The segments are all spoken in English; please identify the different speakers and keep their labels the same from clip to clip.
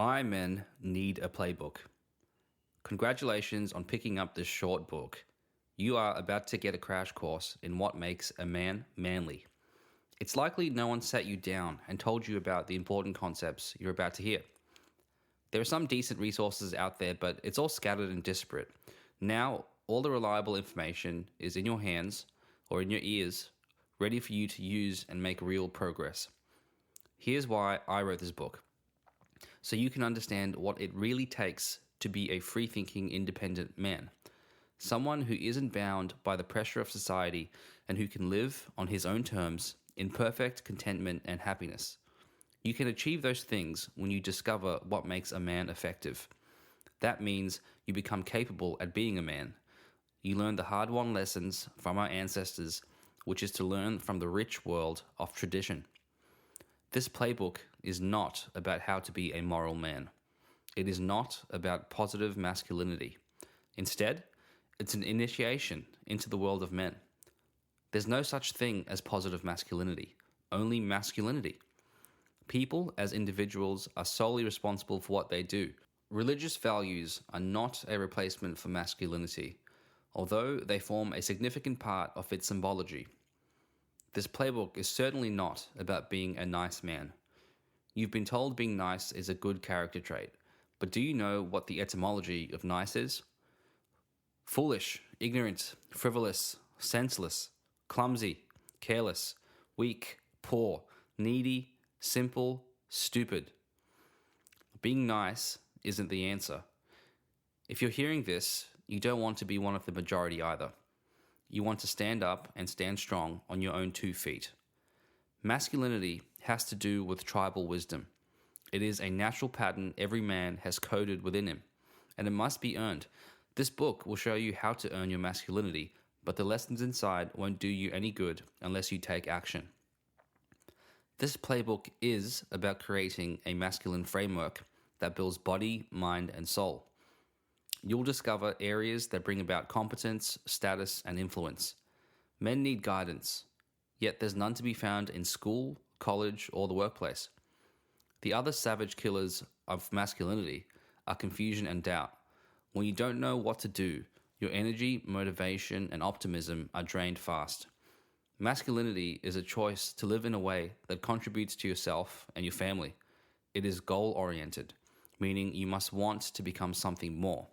Speaker 1: Why Men Need a Playbook. Congratulations on picking up this short book. You are about to get a crash course in what makes a man manly. It's likely no one sat you down and told you about the important concepts you're about to hear. There are some decent resources out there, but it's all scattered and disparate. Now, all the reliable information is in your hands or in your ears, ready for you to use and make real progress. Here's why I wrote this book. So you can understand what it really takes to be a free-thinking, independent man. Someone who isn't bound by the pressure of society and who can live on his own terms in perfect contentment and happiness. You can achieve those things when you discover what makes a man effective. That means you become capable at being a man. You learn the hard-won lessons from our ancestors, which is to learn from the rich world of tradition. This playbook is not about how to be a moral man. It is not about positive masculinity. Instead, it's an initiation into the world of men. There's no such thing as positive masculinity, only masculinity. People as individuals are solely responsible for what they do. Religious values are not a replacement for masculinity, although they form a significant part of its symbology. This playbook is certainly not about being a nice man. You've been told being nice is a good character trait, but do you know what the etymology of nice is? Foolish, ignorant, frivolous, senseless, clumsy, careless, weak, poor, needy, simple, stupid. Being nice isn't the answer. If you're hearing this, you don't want to be one of the majority either. You want to stand up and stand strong on your own 2 feet. Masculinity has to do with tribal wisdom. It is a natural pattern every man has coded within him, and it must be earned. This book will show you how to earn your masculinity, but the lessons inside won't do you any good unless you take action. This playbook is about creating a masculine framework that builds body, mind, and soul. You'll discover areas that bring about competence, status, and influence. Men need guidance, yet there's none to be found in school, college, or the workplace. The other savage killers of masculinity are confusion and doubt. When you don't know what to do, your energy, motivation, and optimism are drained fast. Masculinity is a choice to live in a way that contributes to yourself and your family. It is goal-oriented, meaning you must want to become something more.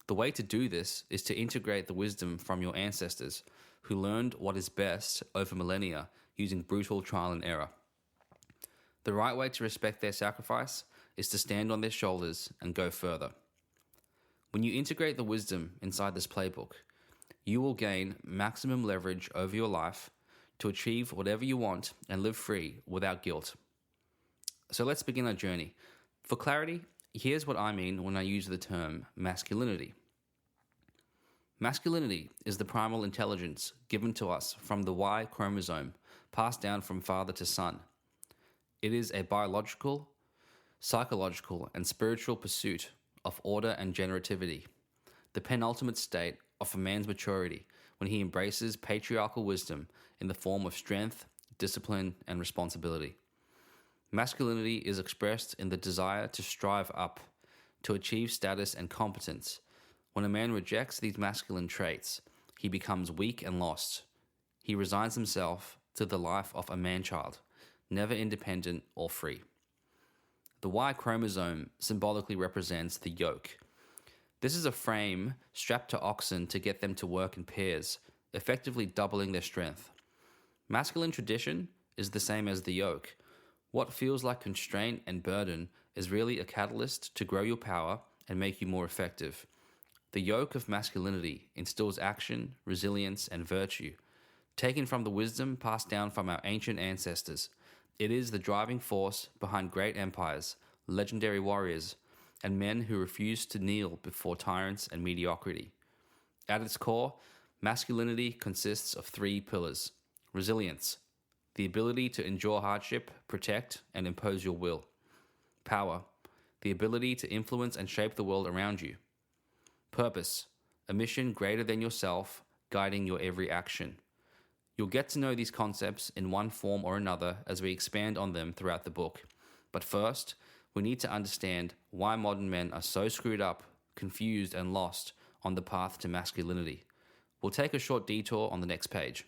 Speaker 1: The way to do this is to integrate the wisdom from your ancestors who learned what is best over millennia using brutal trial and error. The right way to respect their sacrifice is to stand on their shoulders and go further. When you integrate the wisdom inside this playbook, you will gain maximum leverage over your life to achieve whatever you want and live free without guilt. So let's begin our journey. For clarity, here's what I mean when I use the term masculinity. Masculinity is the primal intelligence given to us from the Y chromosome, passed down from father to son. It is a biological, psychological, and spiritual pursuit of order and generativity, the penultimate state of a man's maturity when he embraces patriarchal wisdom in the form of strength, discipline, and responsibility. Masculinity is expressed in the desire to strive up, to achieve status and competence. When a man rejects these masculine traits, he becomes weak and lost. He resigns himself to the life of a man-child, never independent or free. The Y chromosome symbolically represents the yoke. This is a frame strapped to oxen to get them to work in pairs, effectively doubling their strength. Masculine tradition is the same as the yoke. What feels like constraint and burden is really a catalyst to grow your power and make you more effective. The yoke of masculinity instills action, resilience, and virtue, taken from the wisdom passed down from our ancient ancestors. It is the driving force behind great empires, legendary warriors, and men who refuse to kneel before tyrants and mediocrity. At its core, masculinity consists of 3 pillars: resilience, the ability to endure hardship, protect, and impose your will; power, the ability to influence and shape the world around you; purpose, a mission greater than yourself, guiding your every action. You'll get to know these concepts in one form or another as we expand on them throughout the book. But first, we need to understand why modern men are so screwed up, confused, and lost on the path to masculinity. We'll take a short detour on the next page.